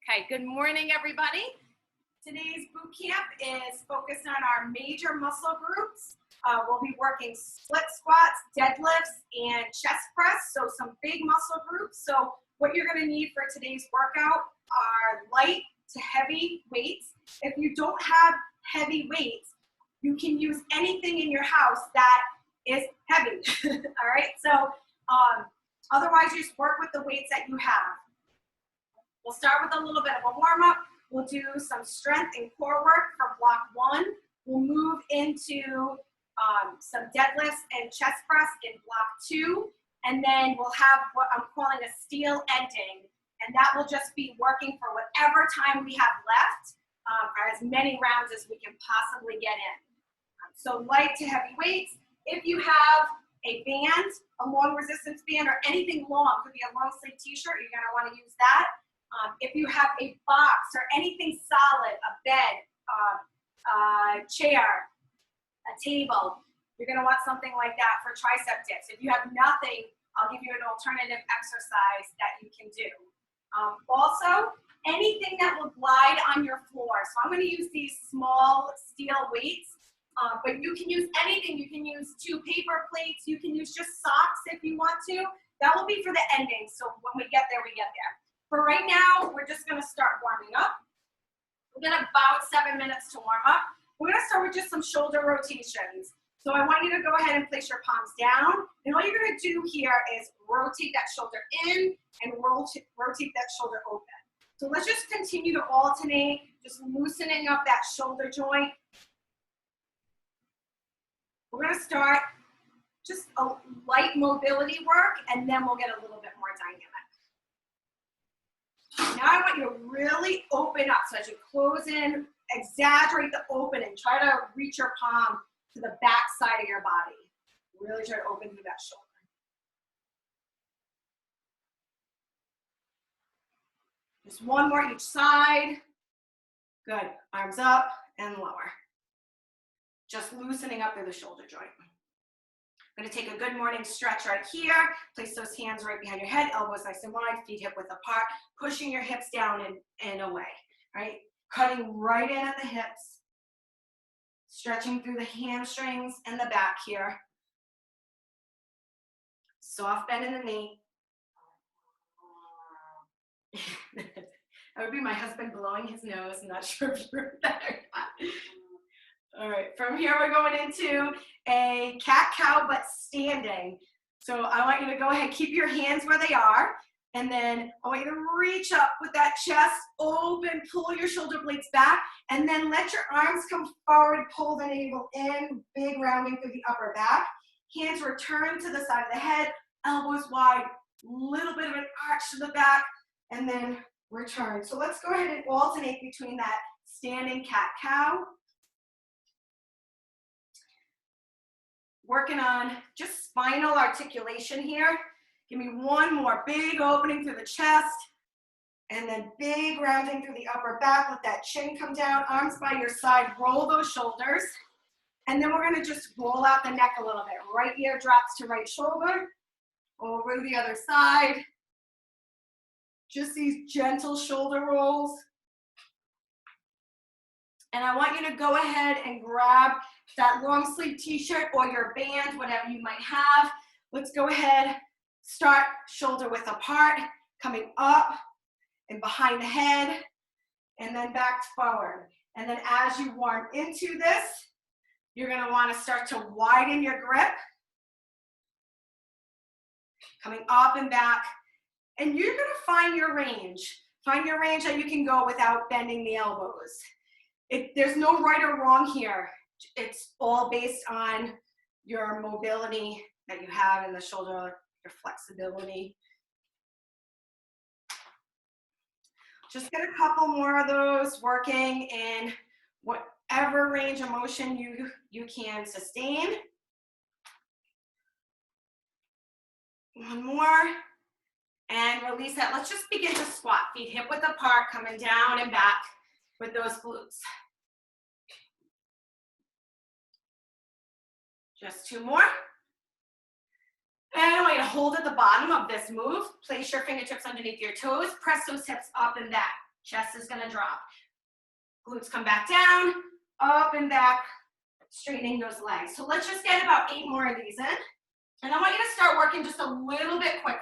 Okay, good morning, everybody. Today's boot camp is focused on our major muscle groups. We'll be working split squats, deadlifts, and chest press, so some big muscle groups. So what you're going to need for today's workout are light to heavy weights. If you don't have heavy weights, you can use anything in your house that is heavy, all right? So otherwise, you just work with the weights that you have. We'll start with a little bit of a warm-up. We'll do some strength and core work for block 1. We'll move into some deadlifts and chest press in block 2. And then we'll have what I'm calling a steel ending. And that will just be working for whatever time we have left, or as many rounds as we can possibly get in. So light to heavy weights. If you have a band, a long resistance band, or anything long, could be a long sleeve t-shirt, you're gonna wanna use that. If you have a box or anything solid, a bed, a chair, a table, you're going to want something like that for tricep dips. If you have nothing, I'll give you an alternative exercise that you can do. Also, anything that will glide on your floor. So I'm going to use these small steel weights, but you can use anything. You can use 2 paper plates. You can use just socks if you want to. That will be for the ending. So when we get there, we get there. For right now, we're just going to start warming up. We're going to about 7 minutes to warm up. We're going to start with just some shoulder rotations. So I want you to go ahead and place your palms down. And all you're going to do here is rotate that shoulder in and rotate that shoulder open. So let's just continue to alternate, just loosening up that shoulder joint. We're going to start just a light mobility work, and then we'll get a little bit more dynamic. Now I want you to really open up. So as you close in, exaggerate the opening. Try to reach your palm to the back side of your body. Really try to open through that shoulder. Just one more each side. Good. Arms up and lower. Just loosening up through the shoulder joint. I'm going to take a good morning stretch right here. Place those hands right behind your head, elbows nice and wide, feet hip width apart, pushing your hips down and away, right? Cutting right in at the hips, stretching through the hamstrings and the back here. Soft bend in the knee. That would be my husband blowing his nose. I'm not sure if you heard that or not. All right, from here we're going into a cat-cow, but standing. So I want you to go ahead, keep your hands where they are, and then I want you to reach up with that chest open, pull your shoulder blades back, and then let your arms come forward, pull the navel in, big rounding through the upper back. Hands return to the side of the head, elbows wide, little bit of an arch to the back, and then return. So let's go ahead and alternate between that standing cat-cow. Working on just spinal articulation here. Give me one more big opening through the chest, and then big rounding through the upper back. Let that chin come down, arms by your side, roll those shoulders. And then we're gonna just roll out the neck a little bit. Right ear drops to right shoulder, over to the other side. Just these gentle shoulder rolls. And I want you to go ahead and grab that long sleeve t-shirt or your band, whatever you might have. Let's go ahead, start shoulder width apart, coming up and behind the head, and then back forward. And then as you warm into this, you're gonna wanna start to widen your grip, coming up and back. And you're gonna find your range. Find your range that you can go without bending the elbows. There's no right or wrong here. It's all based on your mobility that you have in the shoulder, your flexibility. Just get a couple more of those working in whatever range of motion you can sustain. One more. And release that. Let's just begin to squat. Feet hip width apart, coming down and back with those glutes. Just 2 more. And I want you to hold at the bottom of this move. Place your fingertips underneath your toes. Press those hips up and back. Chest is gonna drop. Glutes come back down, up and back, straightening those legs. So let's just get about 8 more of these in. And I want you to start working just a little bit quicker.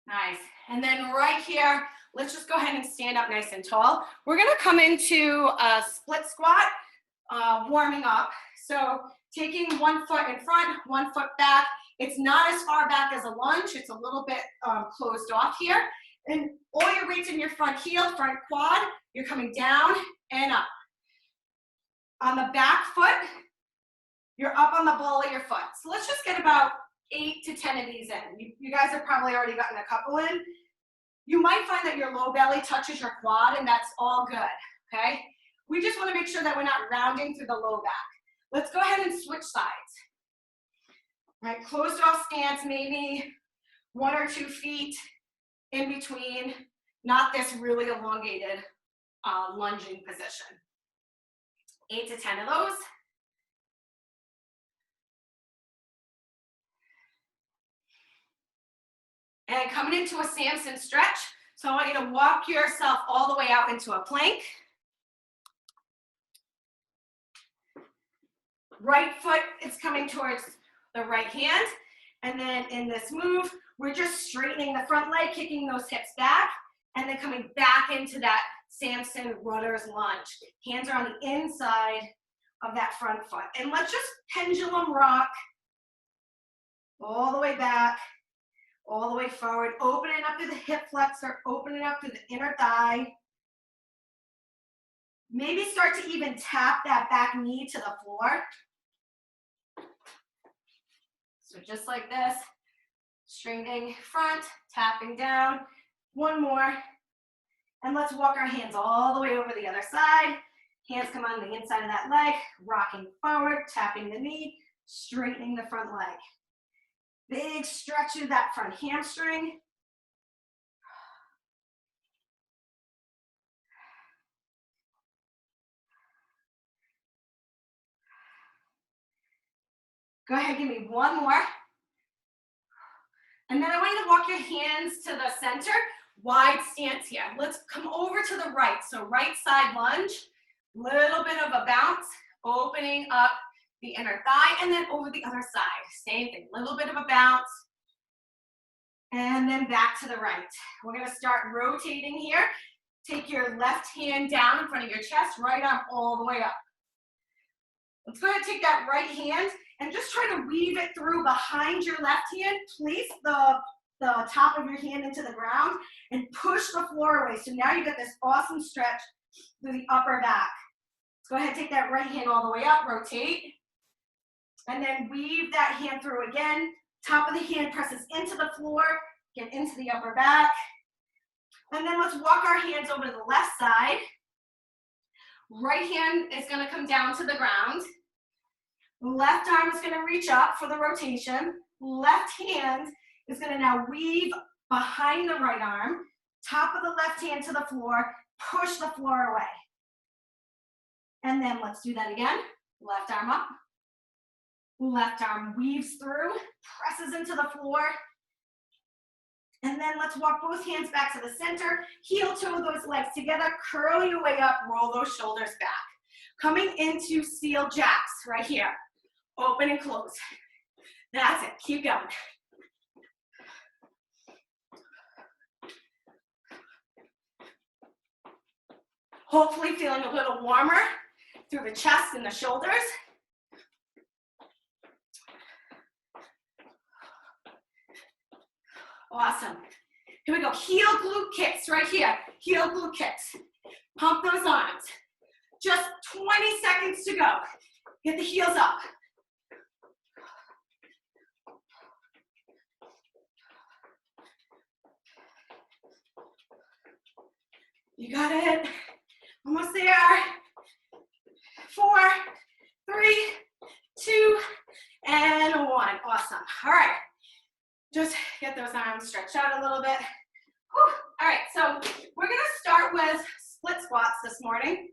Nice. And then right here, let's just go ahead and stand up nice and tall. We're gonna come into a split squat, warming up. So taking 1 foot in front, 1 foot back. It's not as far back as a lunge. It's a little bit closed off here. And all your weight's in your front heel, front quad. You're coming down and up. On the back foot, you're up on the ball of your foot. So let's just get about 8 to 10 of these in. You guys have probably already gotten a couple in. You might find that your low belly touches your quad, and that's all good, okay? We just want to make sure that we're not rounding through the low back. Let's go ahead and switch sides. All right, closed off stance, maybe 1 or 2 feet in between, not this really elongated lunging position. 8 to 10 of those. And coming into a Samson stretch. So I want you to walk yourself all the way out into a plank. Right foot is coming towards the right hand. And then in this move, we're just straightening the front leg, kicking those hips back, and then coming back into that Samson runner's lunge. Hands are on the inside of that front foot. And let's just pendulum rock all the way back, all the way forward, opening up to the hip flexor, opening up to the inner thigh. Maybe start to even tap that back knee to the floor. So just like this, straightening front, tapping down. 1 more. And let's walk our hands all the way over the other side. Hands come on the inside of that leg, rocking forward, tapping the knee, straightening the front leg. Big stretch of that front hamstring. Go ahead, give me 1 more. And then I want you to walk your hands to the center, wide stance here. Let's come over to the right. So right side lunge, little bit of a bounce, opening up the inner thigh, and then over the other side. Same thing, little bit of a bounce, and then back to the right. We're gonna start rotating here. Take your left hand down in front of your chest, right arm all the way up. Let's go ahead and take that right hand and just try to weave it through behind your left hand. Place the top of your hand into the ground and push the floor away. So now you got this awesome stretch through the upper back. Let's go ahead and take that right hand all the way up, rotate, and then weave that hand through again. Top of the hand presses into the floor, get into the upper back. And then let's walk our hands over to the left side. Right hand is gonna come down to the ground. Left arm is gonna reach up for the rotation. Left hand is gonna now weave behind the right arm. Top of the left hand to the floor, push the floor away. And then let's do that again. Left arm up. Left arm weaves through, presses into the floor. And then let's walk both hands back to the center, heel toe those legs together, curl your way up, roll those shoulders back. Coming into seal jacks right here. Open and close. That's it, keep going. Hopefully feeling a little warmer through the chest and the shoulders. Awesome. Here we go. Heel glute kicks right here. Heel glute kicks. Pump those arms. Just 20 seconds to go. Get the heels up. You got it. Almost there. 4, 3, 2, and 1. Awesome. All right. Just get those arms stretched out a little bit. Whew. All right, so we're gonna start with split squats this morning.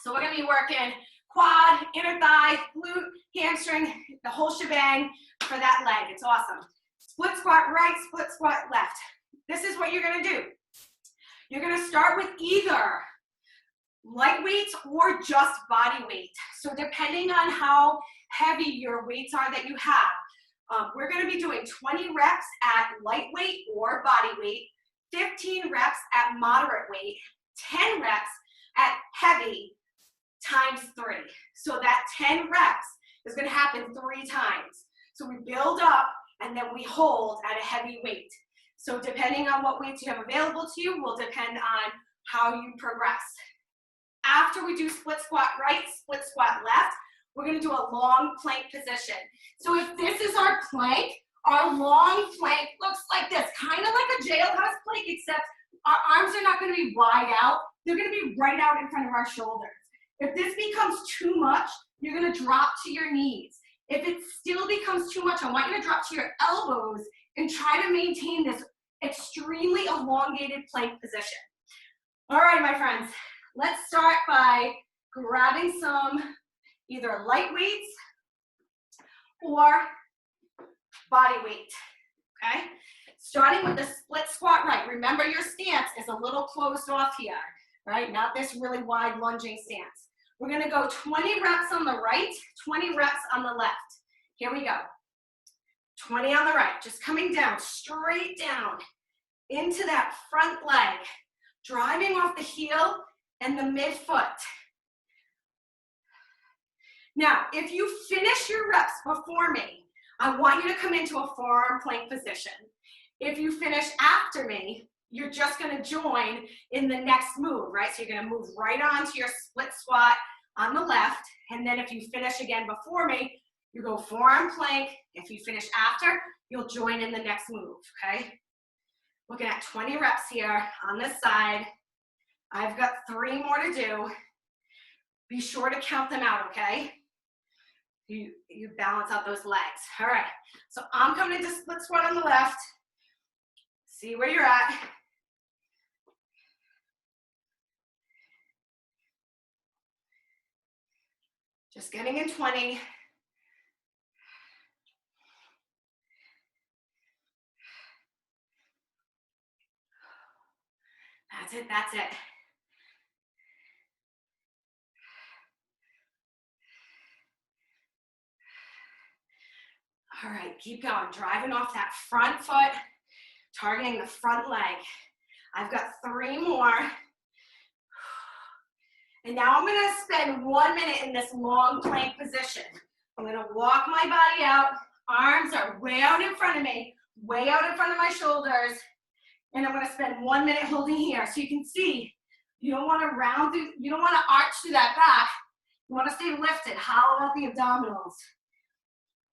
So we're gonna be working quad, inner thigh, glute, hamstring, the whole shebang for that leg. It's awesome. Split squat right, split squat left. This is what you're gonna do. You're gonna start with either light weights or just body weight. So depending on how heavy your weights are that you have, we're gonna be doing 20 reps at lightweight or body weight, 15 reps at moderate weight, 10 reps at heavy times 3. So that 10 reps is gonna happen 3 times. So we build up and then we hold at a heavy weight. So depending on what weights you have available to you will depend on how you progress. After we do split squat right, split squat left, we're gonna do a long plank position. So if this is our plank, our long plank looks like this, kind of like a jailhouse plank, except our arms are not gonna be wide out. They're gonna be right out in front of our shoulders. If this becomes too much, you're gonna drop to your knees. If it still becomes too much, I want you to drop to your elbows and try to maintain this extremely elongated plank position. All right, my friends, let's start by grabbing some either light weights or body weight, okay? Starting with the split squat right. Remember your stance is a little closed off here, right? Not this really wide lunging stance. We're gonna go 20 reps on the right, 20 reps on the left. Here we go. 20 on the right, just coming down, straight down into that front leg, driving off the heel and the midfoot. Now, if you finish your reps before me, I want you to come into a forearm plank position. If you finish after me, you're just gonna join in the next move, right? So you're gonna move right on to your split squat on the left, and then if you finish again before me, you go forearm plank. If you finish after, you'll join in the next move, okay? Looking at 20 reps here on this side. I've got 3 more to do. Be sure to count them out, okay? You balance out those legs. All right, so I'm coming into split squat on the left. See where you're at. Just getting in 20. That's it, that's it. All right, keep going. Driving off that front foot, targeting the front leg. I've got 3 more. And now I'm gonna spend 1 minute in this long plank position. I'm gonna walk my body out. Arms are way out in front of me, way out in front of my shoulders. And I'm gonna spend 1 minute holding here. So you can see, you don't wanna round through, you don't wanna arch through that back. You wanna stay lifted, hollow out the abdominals.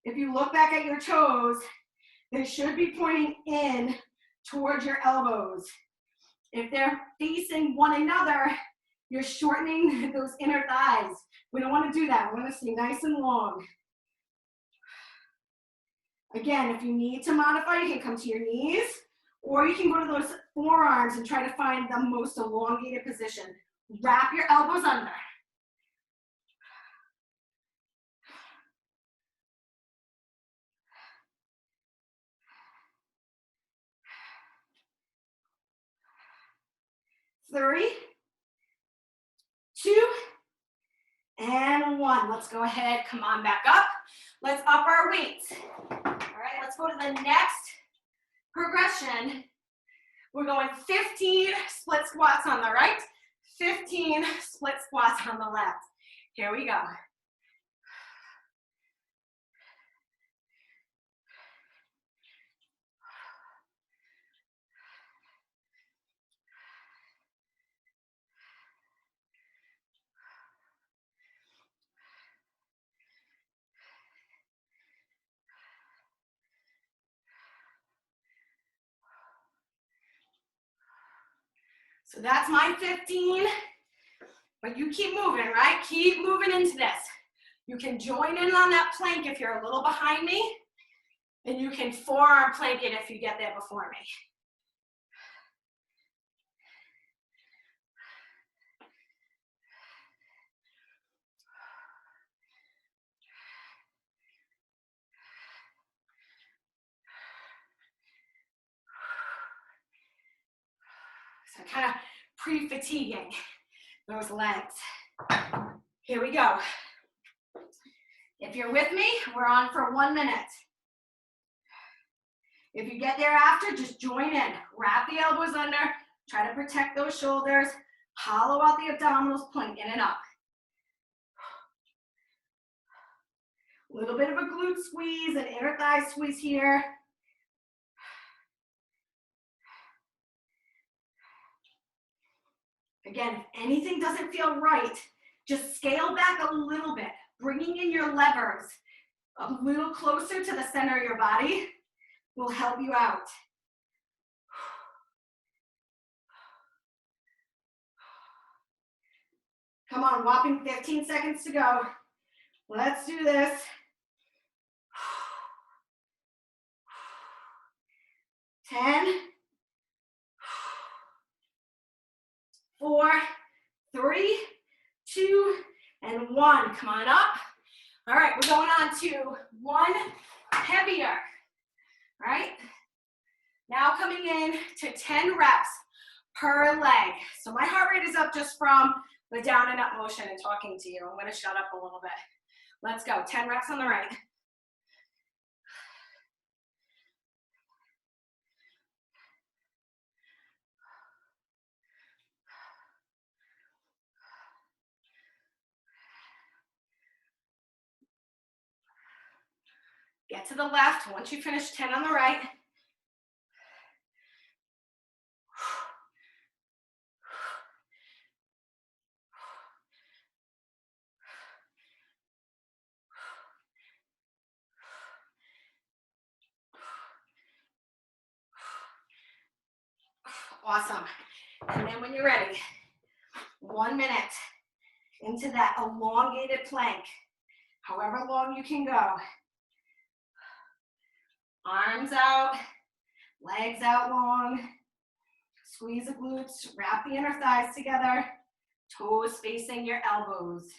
If you look back at your toes, they should be pointing in towards your elbows. If they're facing one another, you're shortening those inner thighs. We don't want to do that. We want to stay nice and long. Again, if you need to modify, you can come to your knees, or you can go to those forearms and try to find the most elongated position. Wrap your elbows under. Three, 2, and 1. Let's go ahead, come on back up. Let's up our weights. All right, let's go to the next progression. We're going 15 split squats on the right, 15 split squats on the left. Here we go. So that's my 15, but you keep moving, right? Keep moving into this. You can join in on that plank if you're a little behind me, and you can forearm plank it if you get there before me. So kind of pre-fatiguing those legs. Here we go. If you're with me, we're on for 1 minute. If you get there after, just join in. Wrap the elbows under, try to protect those shoulders, hollow out the abdominals, point in and up. A little bit of a glute squeeze, an inner thigh squeeze here. Again, if anything doesn't feel right, just scale back a little bit, bringing in your levers a little closer to the center of your body will help you out. Come on, whopping 15 seconds to go. Let's do this. 10, 4, 3, 2, and 1. Come on up. All right, we're going on to one heavier. All right. Now coming in to 10 reps per leg. So my heart rate is up just from the down and up motion and talking to you. I'm going to shut up a little bit. Let's go. 10 reps on the right. Get to the left. Once you finish 10 on the right. Awesome. And then when you're ready, 1 minute into that elongated plank, however long you can go. Arms out, legs out long. Squeeze the glutes, wrap the inner thighs together, toes facing your elbows.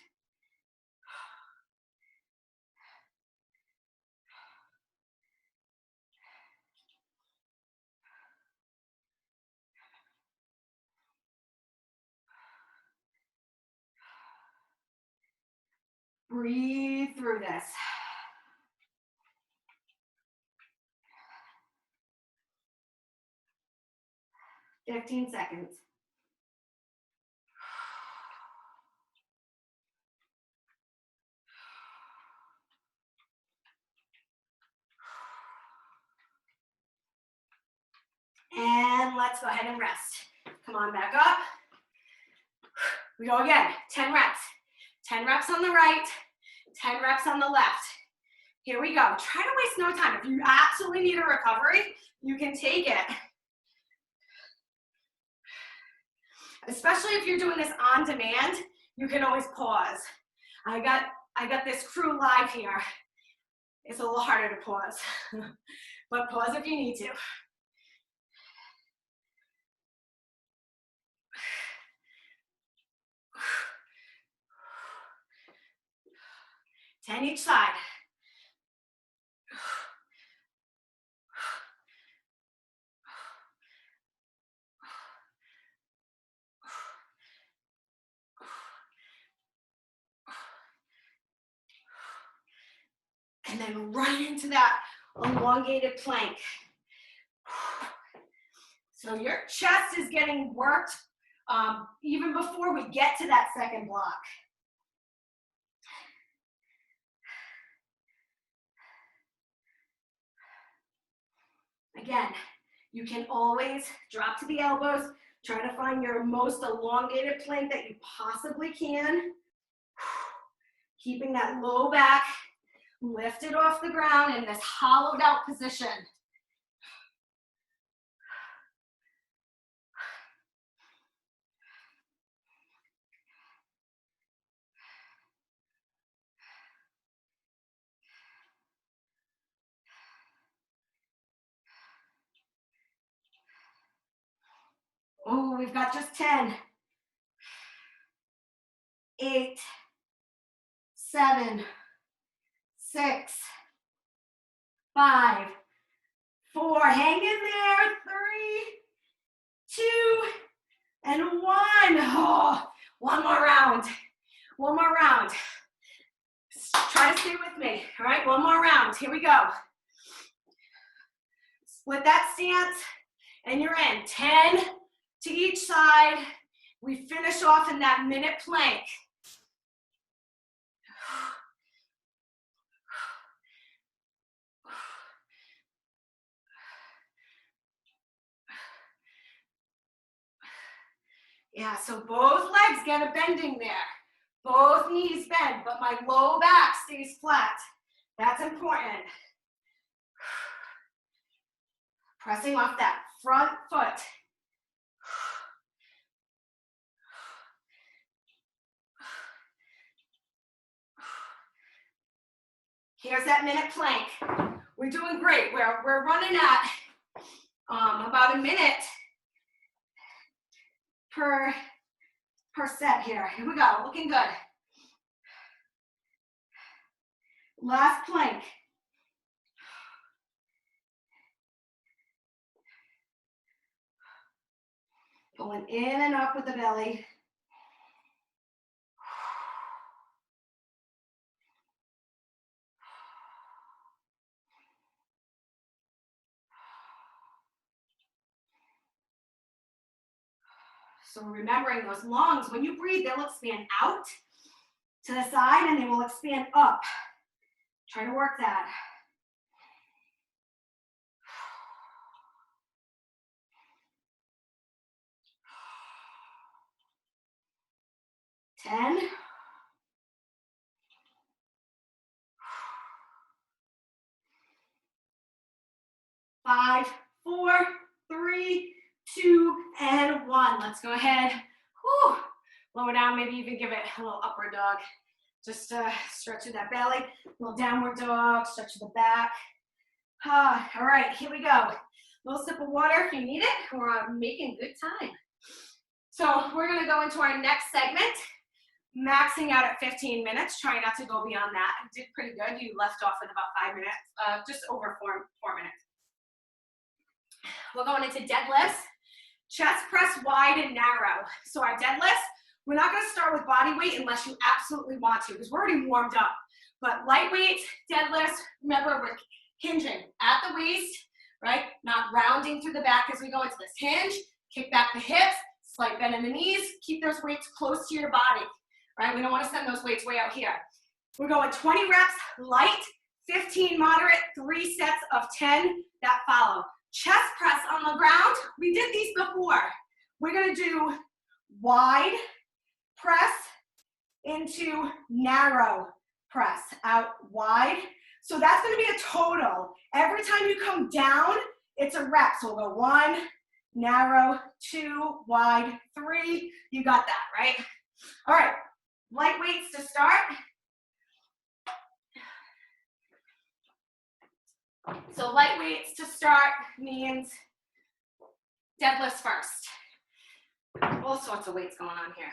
Breathe through this. $15 seconds. And let's go ahead and rest. Come on, back up. We go again, 10 reps. 10 reps on the right, 10 reps on the left. Here we go. Try to waste no time. If you absolutely need a recovery, you can take it. Especially if you're doing this on demand, you can always pause. I got this crew live here. It's a little harder to pause, but pause if you need to. Ten each side. And then right into that elongated plank. So your chest is getting worked even before we get to that second block. Again, you can always drop to the elbows, try to find your most elongated plank that you possibly can. Keeping that low back lifted off the ground in this hollowed out position. Oh, we've got just 10. 8, 7, 6, 5, 4. Hang in there. 3, 2, and one. Oh, one more round. One more round. Try to stay with me. All right, one more round. Here we go. Split that stance, and you're in. 10 to each side. We finish off in that minute plank. Yeah, so both legs get a bending there. Both knees bend, but my low back stays flat. That's important. Pressing off that front foot. Here's that minute plank. We're doing great. We're running at about a minute per set here. Here we go, looking good. Last plank. Going in and up with the belly. So remembering those lungs, when you breathe, they'll expand out to the side and they will expand up. Try to work that. Ten. 5, 4, 3, 2, and 1. Let's go ahead. Whew. Lower down, maybe even give it a little upward dog. Just stretch through that belly. A little downward dog, stretch to the back. All right, here we go. A little sip of water if you need it. We're making good time. So we're going to go into our next segment, maxing out at 15 minutes. Try not to go beyond that. You did pretty good. You left off with about 5 minutes, just over four minutes. We're going into deadlifts, chest press wide and narrow. So our deadlifts, we're not going to start with body weight unless you absolutely want to, because we're already warmed up. But lightweight deadlifts, remember we're hinging at the waist, right? Not rounding through the back as we go into this hinge. Kick back the hips, slight bend in the knees. Keep those weights close to your body, right? We don't want to send those weights way out here. We're going 20 reps light, 15 moderate, 3 sets of 10 that follow. Chest press on the ground. We did these before. We're going to do wide press into narrow press. Out wide. So that's going to be a total. Every time you come down, it's a rep. So we'll go 1, narrow, 2, wide, 3. You got that, right? All right. Light weights to start. So light weights to start means deadlifts first. All sorts of weights going on here.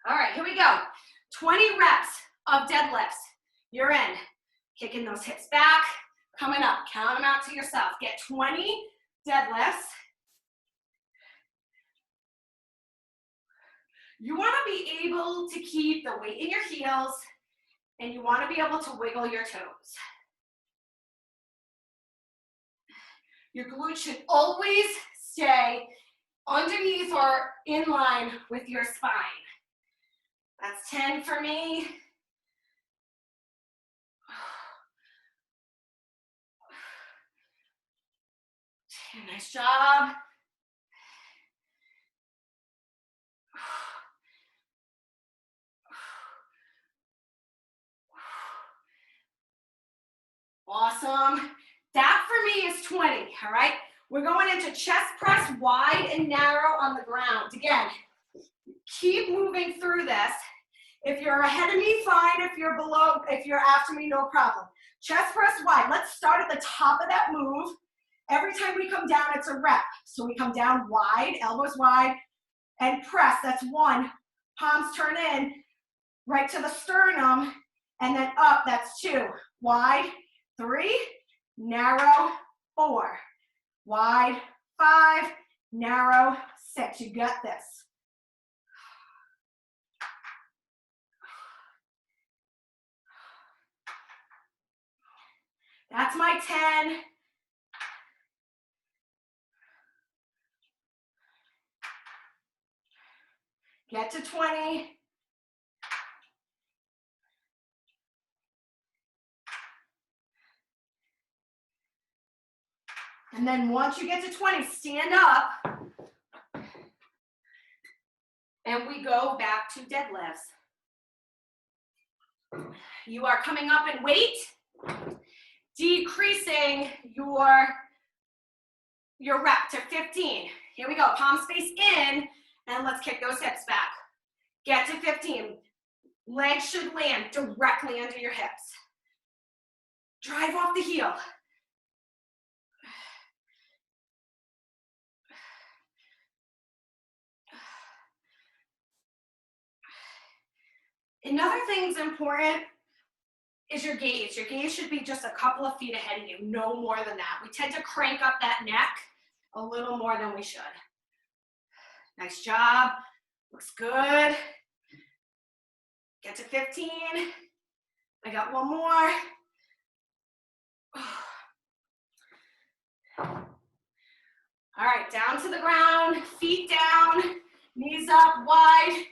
All right, here we go. 20 reps of deadlifts. You're in. Kicking those hips back, coming up. Count them out to yourself. Get 20 deadlifts. You want to be able to keep the weight in your heels, and you want to be able to wiggle your toes. Your glutes should always stay underneath or in line with your spine. That's 10 for me. Nice job. Awesome. That for me is 20, all right? We're going into chest press wide and narrow on the ground. Again, keep moving through this. If you're ahead of me, fine. If you're below, if you're after me, no problem. Chest press wide. Let's start at the top of that move. Every time we come down, it's a rep. So we come down wide, elbows wide, and press. That's 1. Palms turn in, right to the sternum, and then up, that's 2. Wide, 3, narrow, 4. Wide, 5, narrow, 6. You got this. That's my 10. Get to 20. And then once you get to 20, stand up. And we go back to deadlifts. You are coming up in weight, decreasing your rep to 15. Here we go, palms face in, and let's kick those hips back. Get to 15. Legs should land directly under your hips. Drive off the heel. Another thing that's important is your gaze. Your gaze should be just a couple of feet ahead of you, no more than that. We tend to crank up that neck a little more than we should. Nice job. Looks good. Get to 15. I got one more. All right, down to the ground, feet down, knees up, wide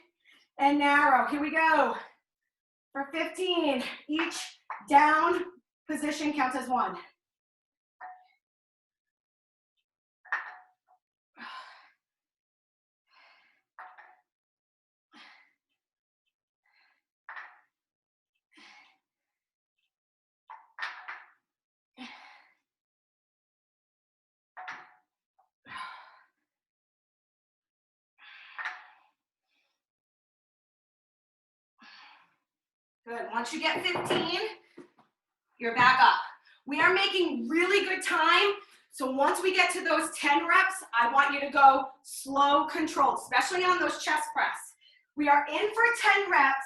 and narrow. Here we go. For 15, each down position counts as one. Good. Once you get 15, you're back up. We are making really good time. So once we get to those 10 reps, I want you to go slow, controlled, especially on those chest press. We are in for 10 reps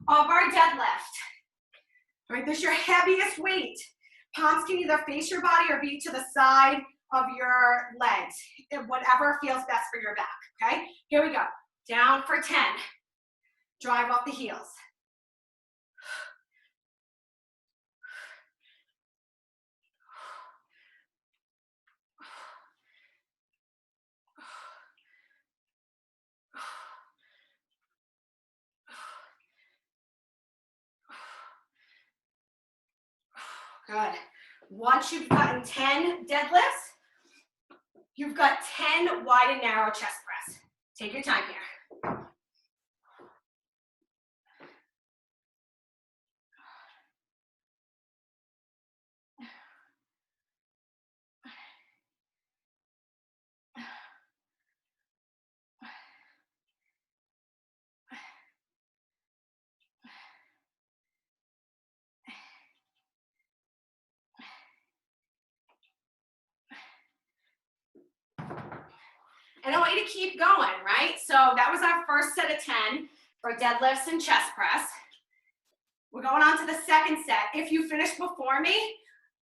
of our deadlift. All right, this is your heaviest weight. Palms can either face your body or be to the side of your legs, whatever feels best for your back, okay? Here we go. Down for 10. Drive off the heels. Good. Once you've gotten 10 deadlifts, you've got 10 wide and narrow chest press. Take your time here. And I want you to keep going, right? So that was our first set of 10 for deadlifts and chest press. We're going on to the second set. If you finish before me,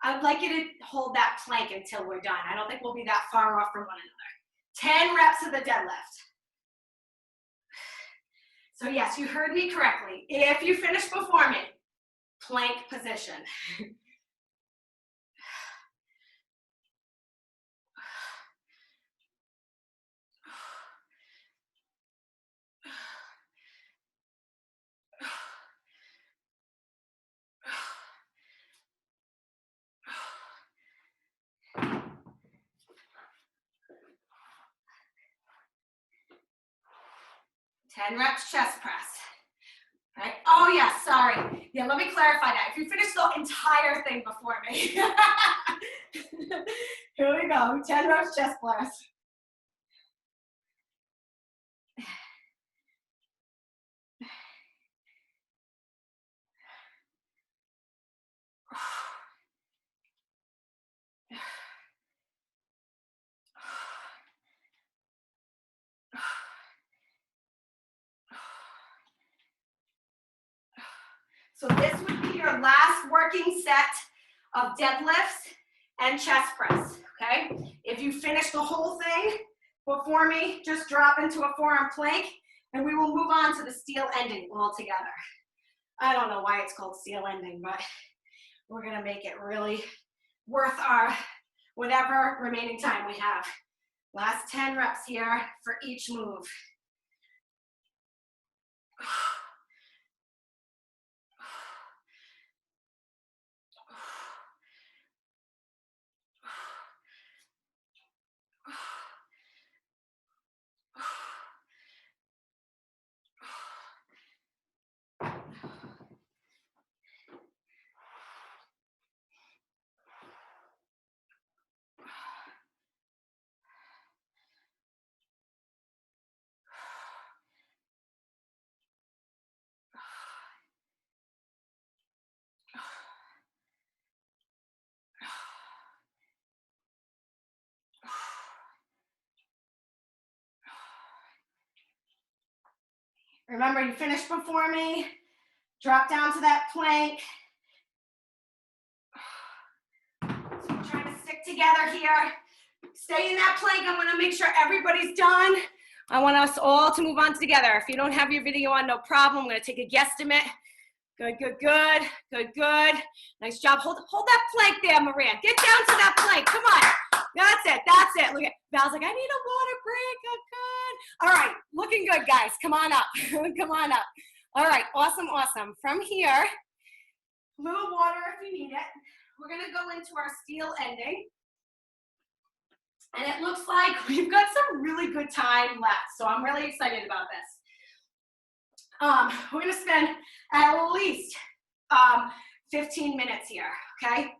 I'd like you to hold that plank until we're done. I don't think we'll be that far off from one another. 10 reps of the deadlift. So yes, you heard me correctly. If you finish before me, plank position. Ten reps chest press. Right? Oh yeah, sorry. Yeah, let me clarify that. If you finish the entire thing before me. Here we go. 10 reps chest press. So this would be your last working set of deadlifts and chest press, okay? If you finish the whole thing before me, just drop into a forearm plank and we will move on to the steel ending altogether. I don't know why it's called steel ending, but We're gonna make it really worth our whatever remaining time we have. Last 10 reps here for each move. Remember, you finished before me. Drop down to that plank. So we're trying to stick together here. Stay in that plank. I want to make sure everybody's done. I want us all to move on together. If you don't have your video on, no problem. I'm going to take a guesstimate. Good, good, good, good, good. Nice job. Hold that plank there, Maria. Get down to that plank. Come on. That's it. That's it. Look at Val's like, I need a water break. Good, good. All right. Looking good, guys. Come on up. Come on up. All right. Awesome, awesome. From here, a little water if you need it. We're going to go into our steel ending. And it looks like we've got some really good time left. So I'm really excited about this. We're going to spend at least 15 minutes here, okay?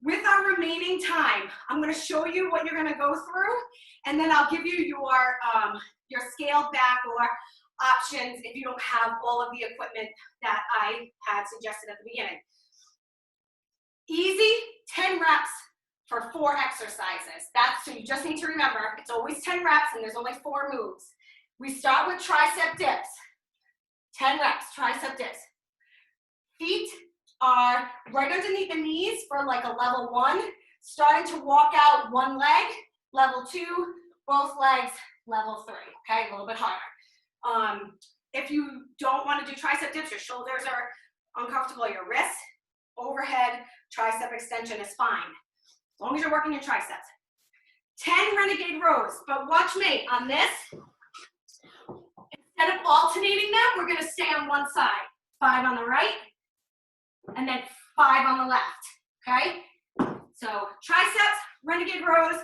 With our remaining time, I'm going to show you what you're going to go through, and then I'll give you your scaled back or options if you don't have all of the equipment that I had suggested at the beginning. Easy, 10 reps for 4 exercises. So you just need to remember, it's always 10 reps and there's only 4 moves. We start with tricep dips. 10 reps, tricep dips. Feet are right underneath the knees for like a level 1. Starting to walk out one leg, level 2, both legs, level 3. Okay, a little bit harder. If you don't want to do tricep dips, your shoulders are uncomfortable, your wrists, overhead, tricep extension is fine. As long as you're working your triceps. 10 renegade rows, but watch me on this. Instead of alternating them, we're going to stay on one side. 5 on the right, and then 5 on the left, okay? So triceps, renegade rows.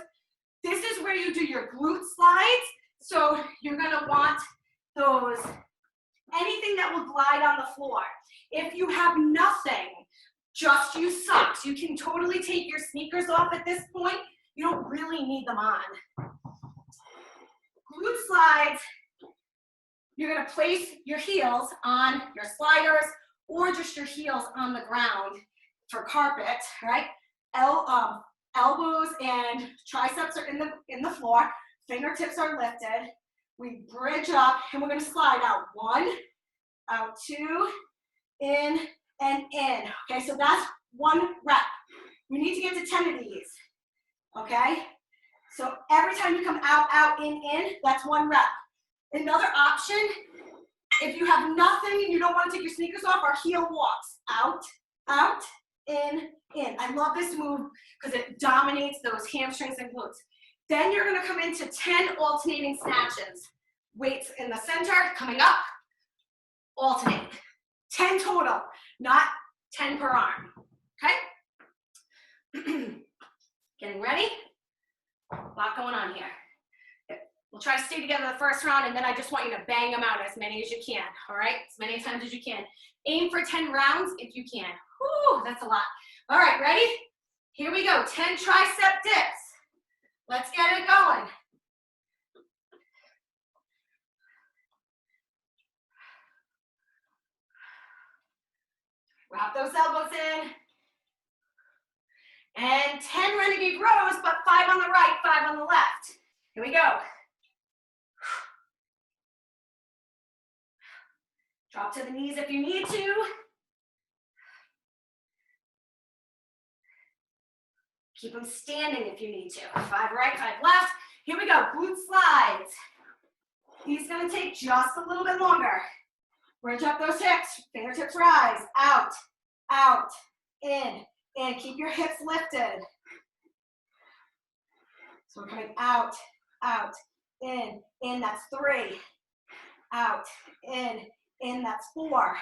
This is where you do your glute slides. So you're going to want those, anything that will glide on the floor. If you have nothing, just use socks. You can totally take your sneakers off at this point. You don't really need them on. Glute slides. You're going to place your heels on your sliders or just your heels on the ground for carpet, right? Elbows and triceps are in the floor. Fingertips are lifted. We bridge up and we're going to slide out 1, out 2, in and in. Okay, so that's 1 rep. We need to get to 10 of these. Okay? So every time you come out, out, in, that's 1 rep. Another option, if you have nothing and you don't want to take your sneakers off, are heel walks. Out, out, in. I love this move because it dominates those hamstrings and glutes. Then you're going to come into 10 alternating snatches. Weights in the center, coming up, alternate. 10 total, not 10 per arm. Okay? Getting ready? A lot going on here. We'll try to stay together the first round, and then I just want you to bang them out as many as you can, all right? As many times as you can. Aim for 10 rounds if you can. Whew, that's a lot. All right, ready? Here we go, 10 tricep dips. Let's get it going. Wrap those elbows in. And 10 renegade rows, but 5 on the right, 5 on the left. Here we go. Drop to the knees if you need to. Keep them standing if you need to. 5 right, 5 left. Here we go, glute slides. These gonna take just a little bit longer. Bridge up those hips, fingertips rise, out, out, in. and keep your hips lifted. So we're coming out, out, in, that's 3. Out, in, that's 4.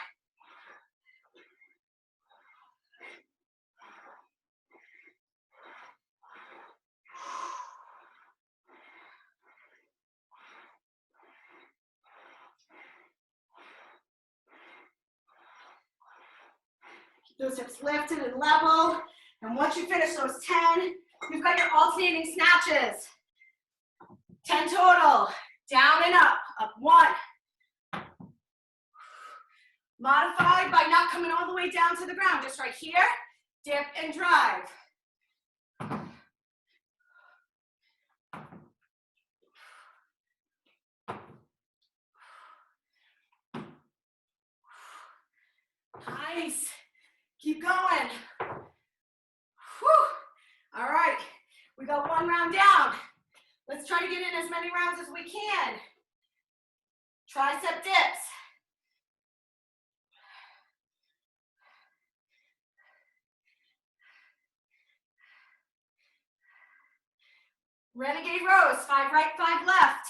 Those hips lifted and level. And once you finish those 10, you've got your alternating snatches. 10 total. Down and up. Up 1. Modified by not coming all the way down to the ground. Just right here. Dip and drive. Nice. Keep going. Whew. All right. We got 1 round down. Let's try to get in as many rounds as we can. Tricep dips. Renegade rows. 5 right, 5 left.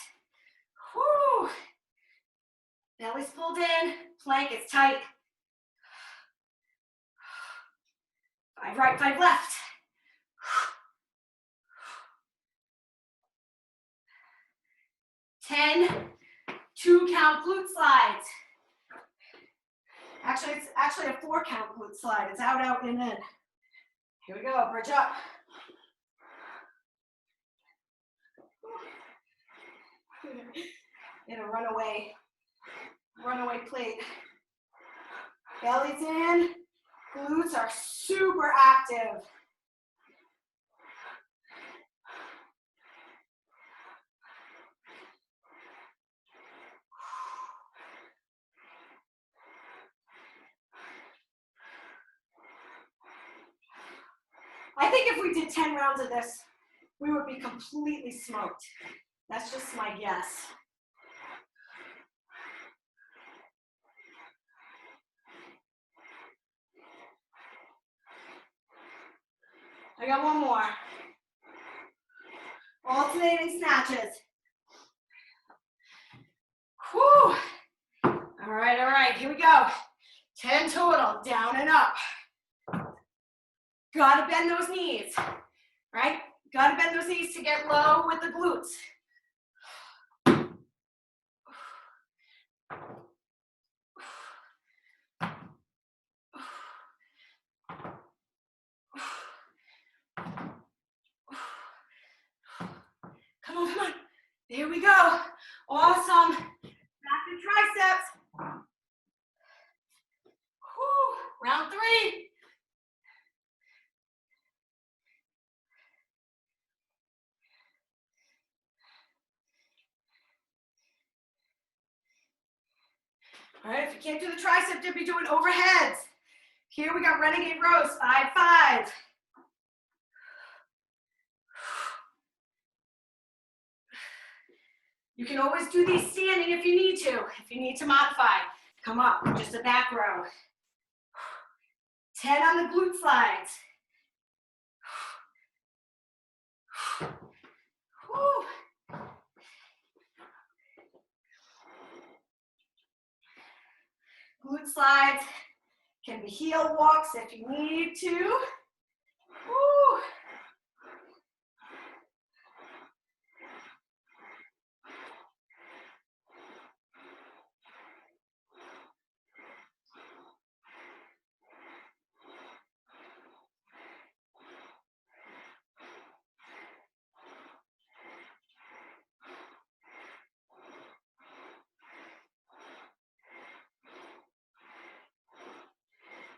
Whew. Belly's pulled in. Plank is tight. 5 right, 5 left. 10, 2-count glute slides. Actually, it's actually a 4-count glute slide. It's out, out, in. Here we go, bridge up. In a runaway plate. Belly's in, glutes are super active. I think if we did 10 rounds of this, we would be completely smoked. That's just my guess. I got 1 more. Alternating snatches. Whew. All right, here we go. 10 total, down and up. Gotta bend those knees, right? Gotta bend those knees to get low with the glutes. Come on. There we go. Awesome. Back to triceps. Whew. Round 3. All right, if you can't do the tricep dip, you're doing overheads. Here we got renegade rows, 5, 5. You can always do these standing if you need to modify. Come up, just a back row. 10 on the glute slides. Whew. Glute slides can be heel walks if you need to. Woo.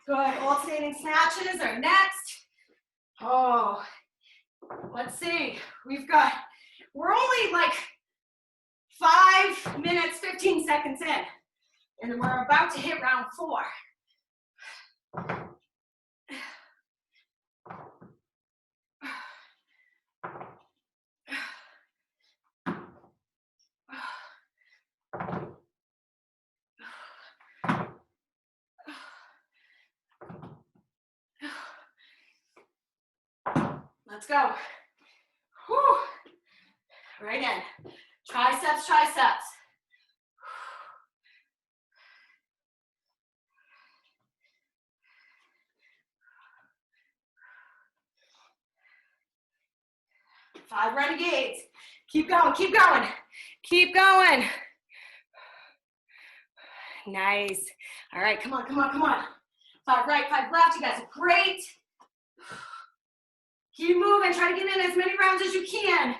Good, alternating snatches are next. Oh, let's see. We're only like 5 minutes, 15 seconds in, and we're about to hit round 4. Let's go. Whew. Right in. Triceps, triceps. Five renegades. Keep going, keep going. Keep going. Nice. All right, come on, come on, come on. 5 right, 5 left. You guys are great. Keep moving. Try to get in as many rounds as you can.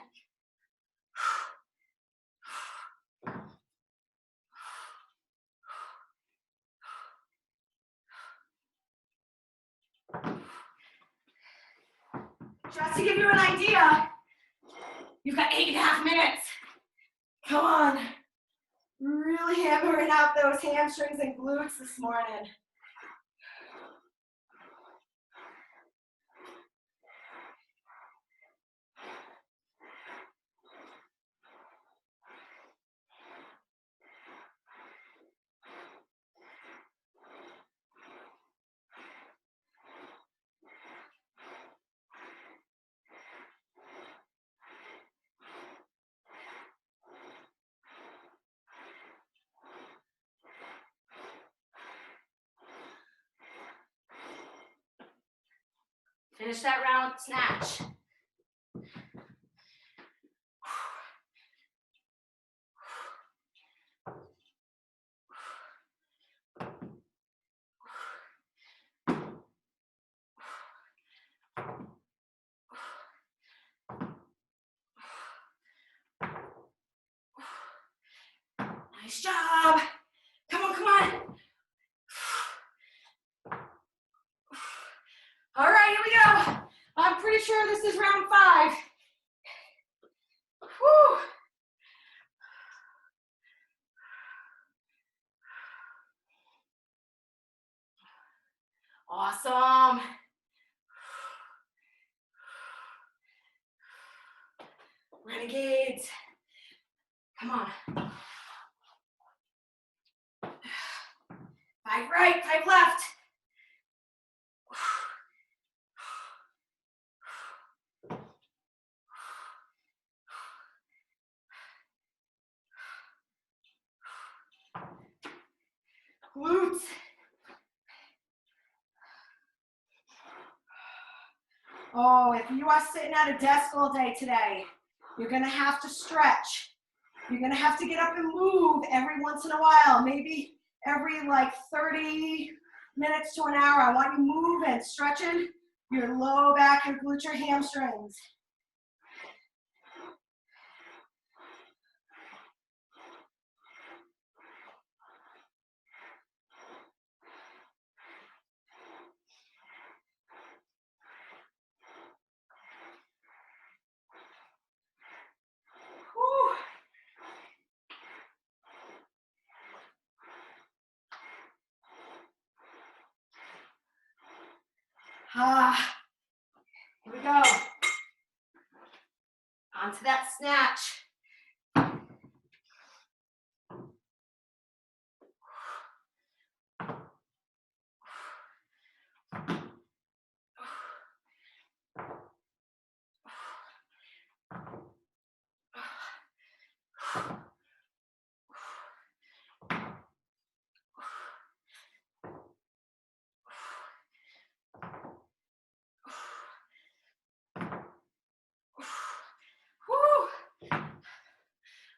Just to give you an idea, you've got 8.5 minutes. Come on. Really hammering out those hamstrings and glutes this morning. Finish that round, snatch. Nice job. Come on, come on. All right, here we go. I'm pretty sure this is round 5. Whew. Awesome. Renegades. Come on. 5 right, 5 left. Glutes. Oh, if you are sitting at a desk all day today, you're gonna have to stretch. You're gonna have to get up and move every once in a while, maybe every like 30 minutes to an hour. I want you moving, stretching your low back, your glutes, your hamstrings. Whew. Here we go. Onto that snatch.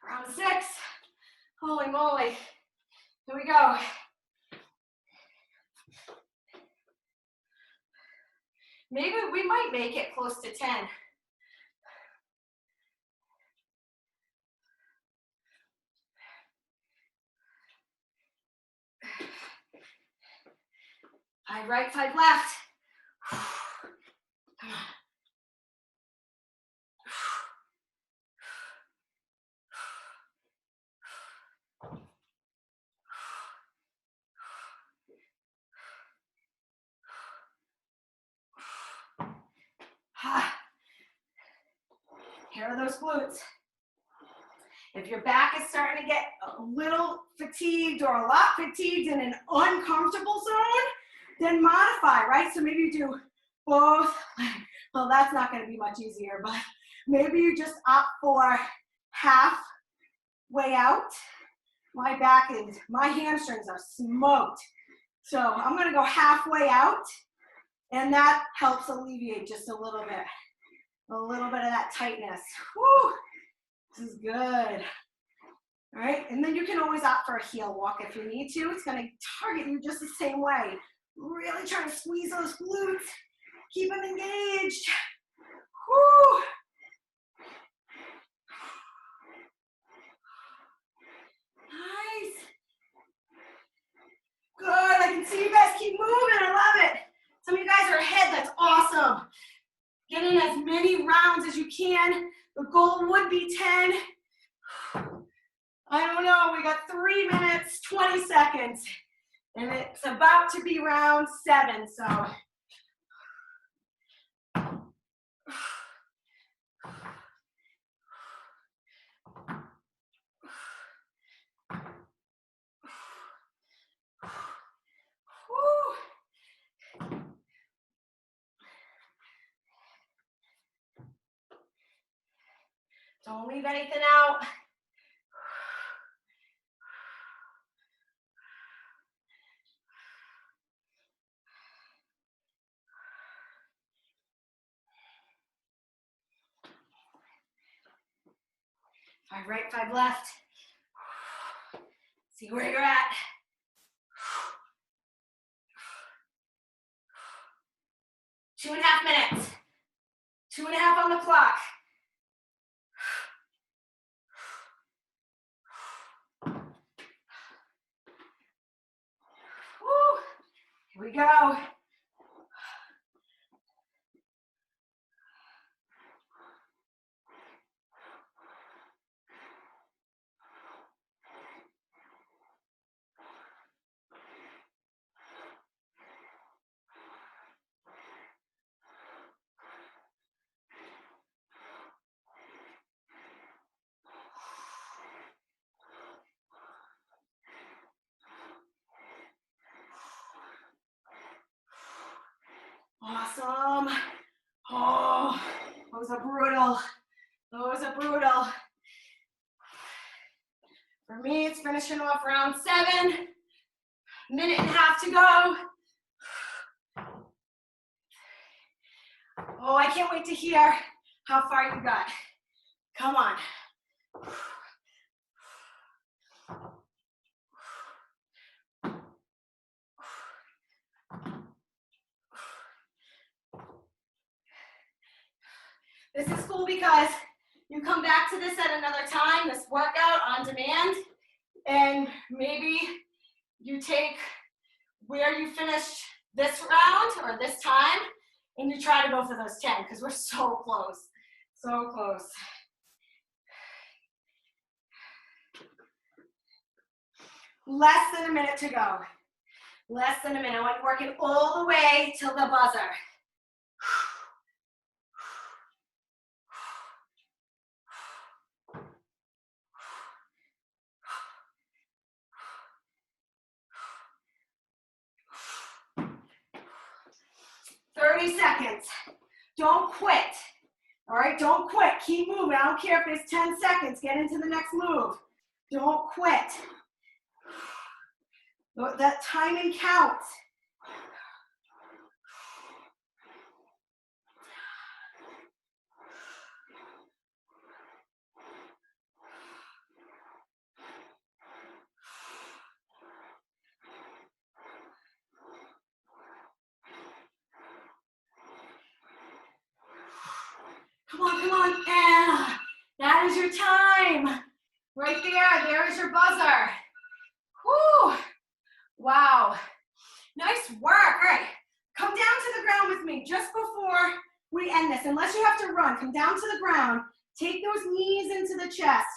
Round 6. Holy moly. Here we go. Maybe we might make it close to 10. Five right, 5 left. Come on. Here are those glutes. If your back is starting to get a little fatigued or a lot fatigued in an uncomfortable zone, then modify, right? So maybe you do both Well, that's not going to be much easier, but maybe you just opt for half way out. My back and my hamstrings are smoked. So I'm going to go halfway out, and that helps alleviate just a little bit of that tightness. Whew, this is good. All right, and then you can always opt for a heel walk if you need to. It's going to target you just the same way. Really trying to squeeze those glutes. Keep them engaged. Whew. Nice. Good, I can see you guys keep moving, I love it. Some of you guys are ahead, that's awesome. Get in as many rounds as you can. The goal would be 10. I don't know, we got 3 minutes, 20 seconds. And it's about to be round 7, so. Don't leave anything out. Five right, 5 left. See where you're at. Two and a half minutes. 2.5 on the clock. Woo. Here we go. Awesome. Oh, those are brutal. Those are brutal. For me, it's finishing off round 7. Minute and a half to go. Oh, I can't wait to hear how far you got. Come on. This is cool because you come back to this at another time, this workout on demand, and maybe you take where you finished this round or this time, and you try to go for those 10, because we're so close, so close. Less than a minute to go. Less than a minute. I want you working all the way till the buzzer. 30 seconds. Don't quit. All right, don't quit. Keep moving. I don't care if it's 10 seconds. Get into the next move. Don't quit. That timing counts. Come on, come on. And that is your time. Right there. There is your buzzer. Whew. Wow. Nice work. All right. Come down to the ground with me just before we end this. Unless you have to run, come down to the ground. Take those knees into the chest.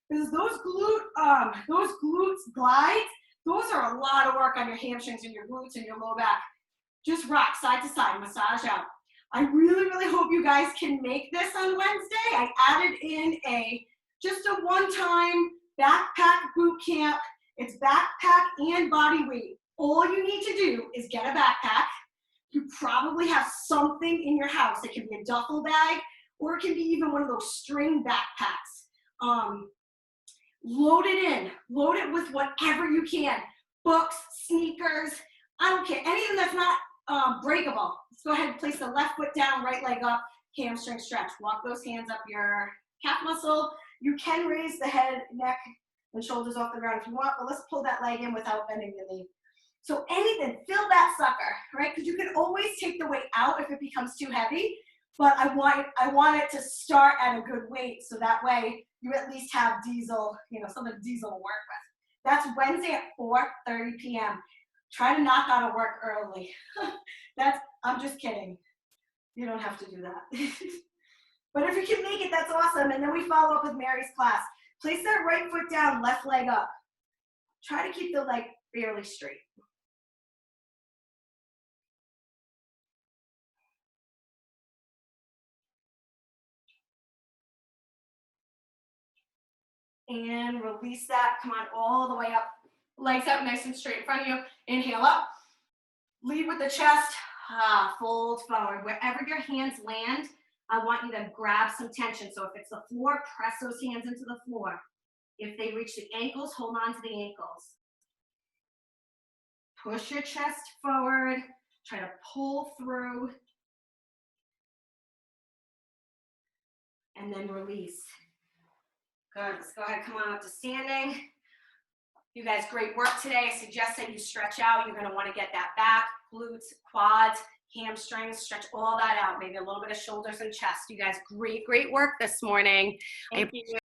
Because those glutes glides, those are a lot of work on your hamstrings and your glutes and your low back. Just rock side to side, massage out. I really, really hope you guys can make this on Wednesday. I added in just a one-time backpack boot camp. It's backpack and body weight. All you need to do is get a backpack, You probably have something in your house. It can be a duffel bag, or it can be even one of those string backpacks. Load it in. Load it with whatever you can. Books, sneakers, I don't care. Anything that's not breakable. Let's go ahead and place the left foot down, right leg up, hamstring stretch. Walk those hands up your calf muscle. You can raise the head, neck, and shoulders off the ground if you want, but let's pull that leg in without bending the knee. So anything, fill that sucker, right? Because you can always take the weight out if it becomes too heavy, but I want it to start at a good weight, so that way you at least have diesel, something diesel to work with. That's Wednesday at 4:30 p.m. Try to knock out of work early. I'm just kidding. You don't have to do that. But if you can make it, that's awesome. And then we follow up with Mary's class. Place that right foot down, left leg up. Try to keep the leg fairly straight. And release that. Come on, all the way up. Legs out nice and straight in front of you. Inhale up. Lead with the chest. Fold forward. Wherever your hands land, I want you to grab some tension. So if it's the floor, press those hands into the floor. If they reach the ankles, hold on to the ankles. Push your chest forward. Try to pull through. And then release. Good. Let's go ahead and come on up to standing. You guys, great work today. I suggest that you stretch out. You're going to want to get that back, glutes, quads, hamstrings, stretch all that out. Maybe a little bit of shoulders and chest. You guys, great work this morning. Thank you.